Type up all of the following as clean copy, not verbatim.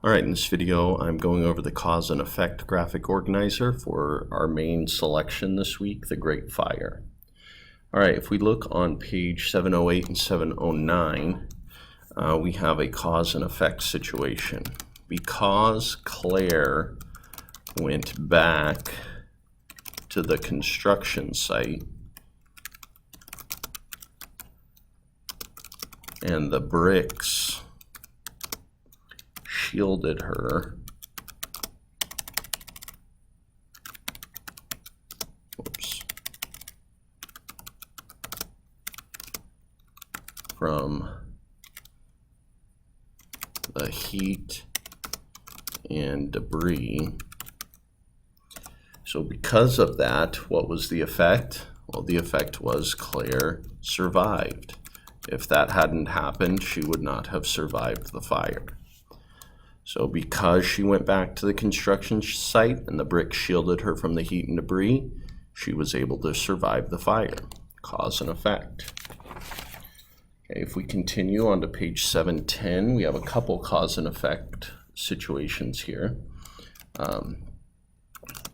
Alright, in this video I'm going over the cause and effect graphic organizer for our main selection this week, the Great Fire. Alright, if we look on page 708 and 709, we have a cause and effect situation. Because Claire went back to the construction site and the bricks shielded her from the heat and debris. So because of that, what was the effect? Well, the effect was Claire survived. If that hadn't happened, she would not have survived the fire. So because she went back to the construction site and the brick shielded her from the heat and debris, she was able to survive the fire. Cause and effect. Okay, if we continue on to page 710, we have a couple cause and effect situations here.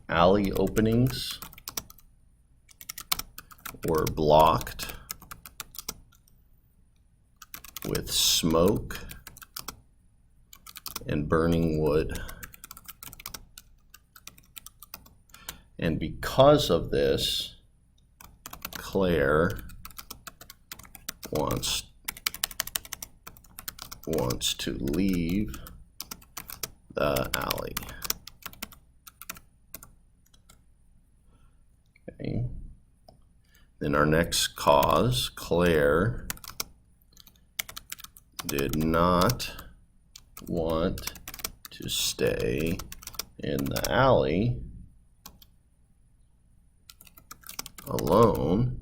Alley openings were blocked with smoke and burning wood. And because of this, Claire wants to leave the alley. Okay. Then our next cause, Claire did not want to stay in the alley alone.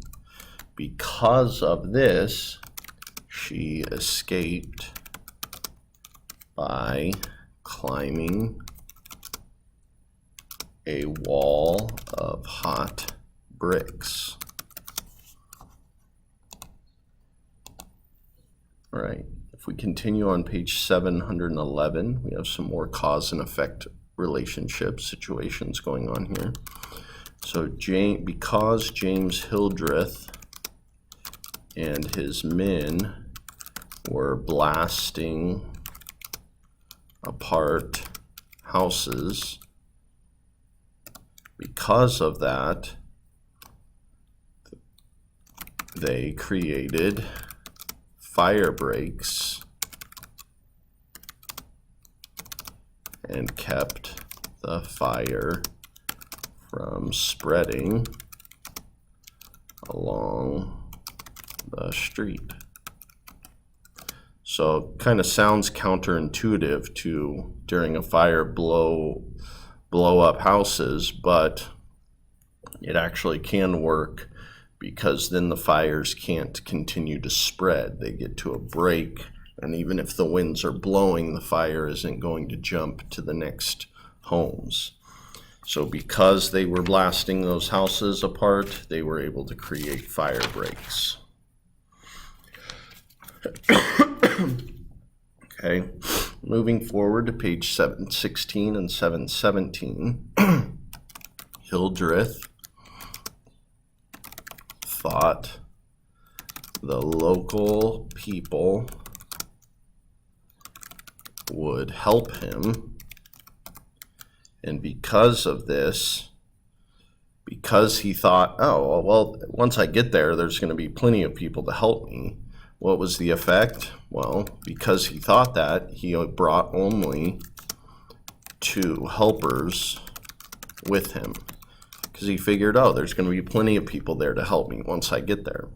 Because of this, she escaped by climbing a wall of hot bricks. All right. If we continue on page 711, we have some more cause and effect relationship situations going on here. So because James Hildreth and his men were blasting apart houses, because of that, they created fire breaks and kept the fire from spreading along the street. So kind of sounds counterintuitive to during a fire blow up houses, but it actually can work, because then the fires can't continue to spread. They get to a break, and even if the winds are blowing, the fire isn't going to jump to the next homes. So because they were blasting those houses apart, they were able to create fire breaks. Okay, moving forward to page 716 and 717, Hildreth thought the local people would help him, and because of this, because he thought, oh, well, once I get there, there's going to be plenty of people to help me. What was the effect? Well, because he thought that, he brought only 2 helpers with him, because he figured, oh, there's going to be plenty of people there to help me once I get there.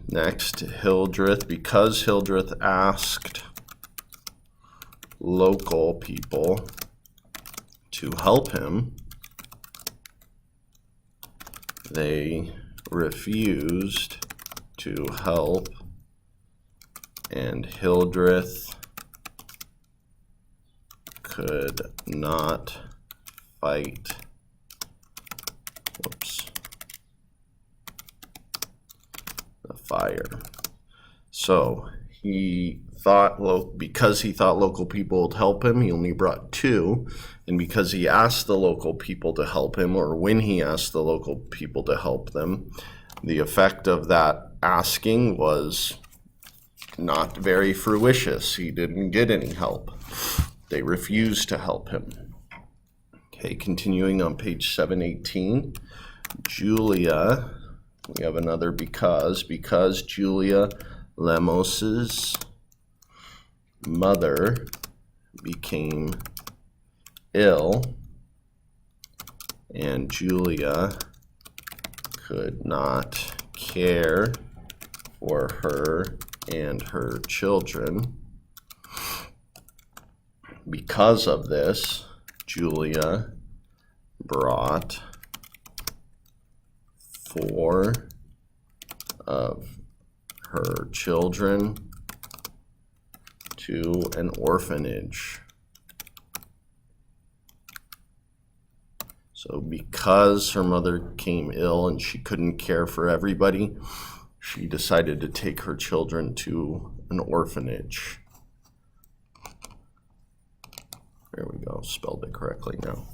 Next, Hildreth, because Hildreth asked local people to help him, they refused to help, and Hildreth could not fight the fire. So he because he thought local people would help him, he only brought 2. And because he asked the local people to help him, or when he asked the local people to help them, the effect of that asking was not very fruitious. He didn't get any help. They refused to help him. Okay, continuing on page 718, Julia, we have another because Julia Lemos's mother became ill, and Julia could not care for her and her children. Because of this, Julia brought 4 of her children to an orphanage. So because her mother became ill and she couldn't care for everybody, she decided to take her children to an orphanage. There we go, spelled it correctly now.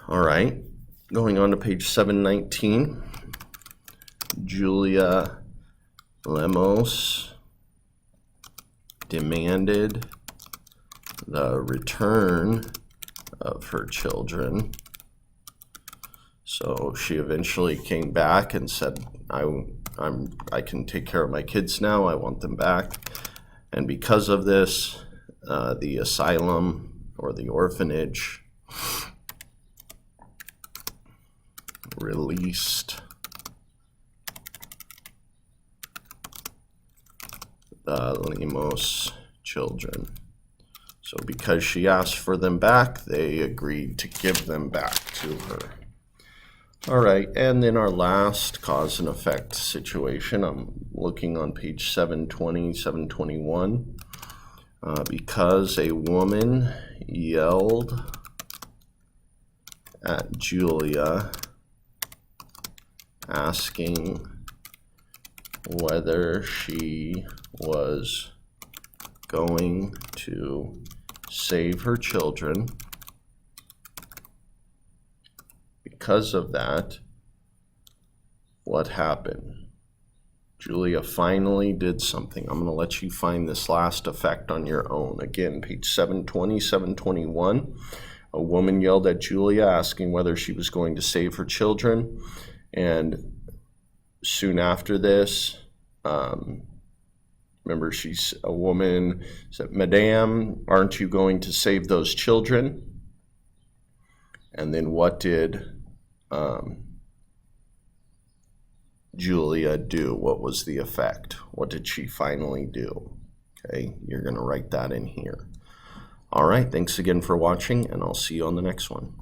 All right, going on to page 719, Julia Lemos demanded the return of her children. So she eventually came back and said, I can take care of my kids now, I want them back. And because of this, the asylum or the orphanage released the Lemos children. So because she asked for them back, they agreed to give them back to her. All right, and then our last cause and effect situation, I'm looking on page 720, 721. Because a woman yelled at Julia, asking whether she was going to save her children. Because of that, what happened? Julia finally did something. I'm going to let you find this last effect on your own. Again, page 720, 721. A woman yelled at Julia, asking whether she was going to save her children. And soon after this, remember, she's a woman said, "Madame, aren't you going to save those children?" And then what did Julia do? What was the effect? What did she finally do? Okay, you're going to write that in here. All right, thanks again for watching, and I'll see you on the next one.